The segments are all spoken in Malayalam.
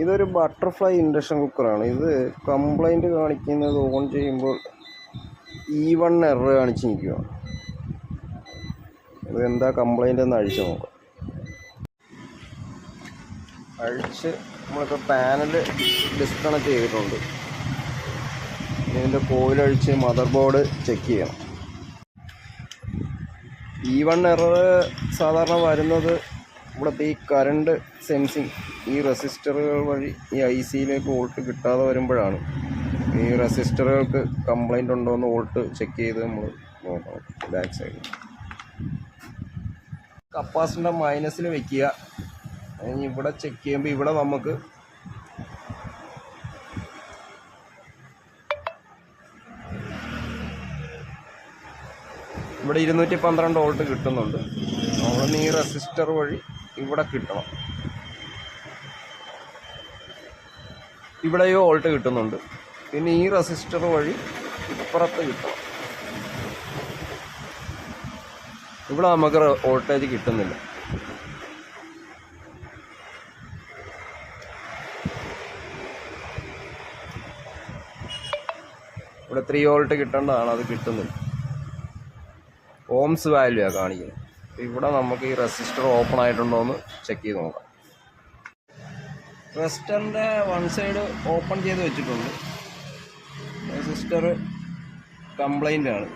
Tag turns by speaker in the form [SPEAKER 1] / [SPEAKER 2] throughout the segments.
[SPEAKER 1] ഇതൊരു ബട്ടർഫ്ലൈ ഇൻഡക്ഷൻ കുക്കറാണ്. ഇത് കംപ്ലൈൻറ്റ് കാണിക്കുന്നത് ഓൺ ചെയ്യുമ്പോൾ E1 എറർ കാണിച്ച് നിൽക്കുക. ഇത് എന്താ കംപ്ലൈൻ്റ് എന്ന് അഴിച്ച് നോക്കാം. അഴിച്ച് നമ്മളിപ്പോൾ പാനൽ ഡിസ്കണക്ട് ചെയ്തിട്ടുണ്ട്. ഇതിൻ്റെ കോയിലഴിച്ച് മദർ ബോർഡ് ചെക്ക് ചെയ്യണം. E1 എറർ സാധാരണ വരുന്നത് ഇവിടുത്തെ ഈ കറണ്ട് സെൻസിങ് ഈ റെസിസ്റ്ററുകൾ വഴി ഈ ICയിലേക്ക് വോൾട്ട് കിട്ടാതെ വരുമ്പോഴാണ്. ഈ റെസിസ്റ്ററുകൾക്ക് കംപ്ലൈൻ്റ് ഉണ്ടോ എന്ന് വോൾട്ട് ചെക്ക് ചെയ്ത് നമ്മൾ നോക്കണം. ബാക്ക് സൈഡിൽ കപ്പാസിറ്റർ മൈനസിൽ വെക്കുക. അതിന് ഇവിടെ ചെക്ക് ചെയ്യുമ്പോൾ ഇവിടെ നമുക്ക് ഇവിടെ 212 വോൾട്ട് കിട്ടുന്നുണ്ട്. അവിടെ നിന്ന് ഈ റെസിസ്റ്റർ വഴി ഇവിടെ കിട്ടണം. ഇവിടെയോ വോൾട്ട് കിട്ടുന്നുണ്ട്. പിന്നെ ഈ റെസിസ്റ്റർ വഴി ഇപ്പുറത്ത് കിട്ടണം. ഇവിടെ നമുക്ക് വോൾട്ടേജ് കിട്ടുന്നില്ല. ഇവിടെ 3 വോൾട്ട് കിട്ടേണ്ടതാണ്, അത് കിട്ടുന്നില്ല. ഓംസ് വാല്യൂ ആണ് കാണിക്കുന്നത്. ഇവിടെ നമുക്ക് ഈ റെസിസ്റ്റർ ഓപ്പൺ ആയിട്ടുണ്ടോ എന്ന് ചെക്ക് ചെയ്ത് നോക്കാം. റെസിസ്റ്ററിൻ്റെ വൺ സൈഡ് ഓപ്പൺ ചെയ്ത് വെച്ചിട്ടുണ്ട്. റെസിസ്റ്റർ കംപ്ലൈൻ്റ് ആണ്.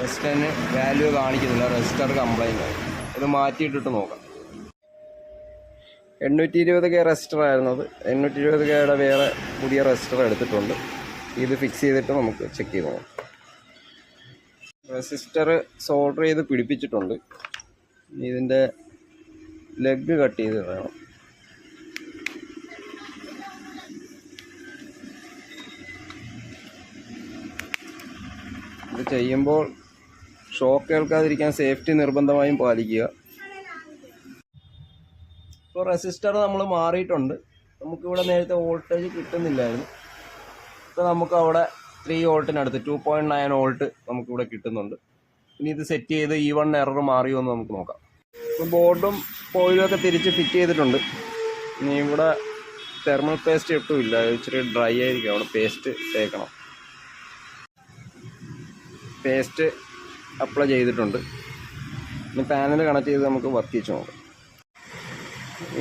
[SPEAKER 1] റെസിസ്റ്ററിന് വാല്യൂ കാണിക്കുന്നില്ല. റെസിസ്റ്റർ കംപ്ലൈൻ്റ് ആണ്. ഇത് മാറ്റിയിട്ടിട്ട് നോക്കാം. 820K റെസിസ്റ്റർ ആയിരുന്നത് 820Kയുടെ വേറെ പുതിയ റെസിസ്റ്റർ എടുത്തിട്ടുണ്ട്. ഇത് ഫിക്സ് ചെയ്തിട്ട് നമുക്ക് ചെക്ക് ചെയ്ത് നോക്കാം. റെസിസ്റ്റർ സോൾഡർ ചെയ്ത് പിടിപ്പിച്ചിട്ടുണ്ട്. ഇതിൻ്റെ ലെഗ് കട്ട് ചെയ്ത് വേണം. ഇത് ചെയ്യുമ്പോൾ ഷോക്ക് ഏൽക്കാതിരിക്കാൻ സേഫ്റ്റി നിർബന്ധമായും പാലിക്കുക. ഇപ്പോൾ റെസിസ്റ്റർ നമ്മൾ മാറിയിട്ടുണ്ട്. നമുക്കിവിടെ നേരത്തെ വോൾട്ടേജ് കിട്ടുന്നില്ലായിരുന്നു. ഇപ്പോൾ നമുക്ക് അവിടെ 3 വോൾട്ടിനടുത്ത് 2.9 വോൾട്ട് നമുക്കിവിടെ കിട്ടുന്നുണ്ട്. ഇനി ഇത് സെറ്റ് ചെയ്ത് E1 എറർ മാറിയോ എന്ന് നമുക്ക് നോക്കാം. ഇപ്പോൾ ബോർഡും കോയിലും ഒക്കെ തിരിച്ച് ഫിറ്റ് ചെയ്തിട്ടുണ്ട്. ഇനി ഇവിടെ തെർമൽ പേസ്റ്റ് ഇട്ടുമില്ല. ഇച്ചിരി ഡ്രൈ ആയിരിക്കും. അവിടെ പേസ്റ്റ് തേക്കണം. പേസ്റ്റ് അപ്ലൈ ചെയ്തിട്ടുണ്ട്. ഇനി പാനൽ കണക്ട് ചെയ്ത് നമുക്ക് വർക്ക് ചെയ്ത് നോക്കാം.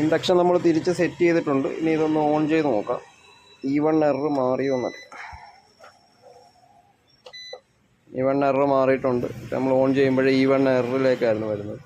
[SPEAKER 1] ഇൻഡക്ഷൻ നമ്മൾ തിരിച്ച് സെറ്റ് ചെയ്തിട്ടുണ്ട്. ഇനി ഇതൊന്ന് ഓൺ ചെയ്ത് നോക്കാം. E1 എറർ മാറിയോ എന്നറിയാം. E1 എറർ മാറിയിട്ടുണ്ട്. നമ്മൾ ഓൺ ചെയ്യുമ്പോഴേ E1 എററിലേക്കായിരുന്നു വരുന്നത്.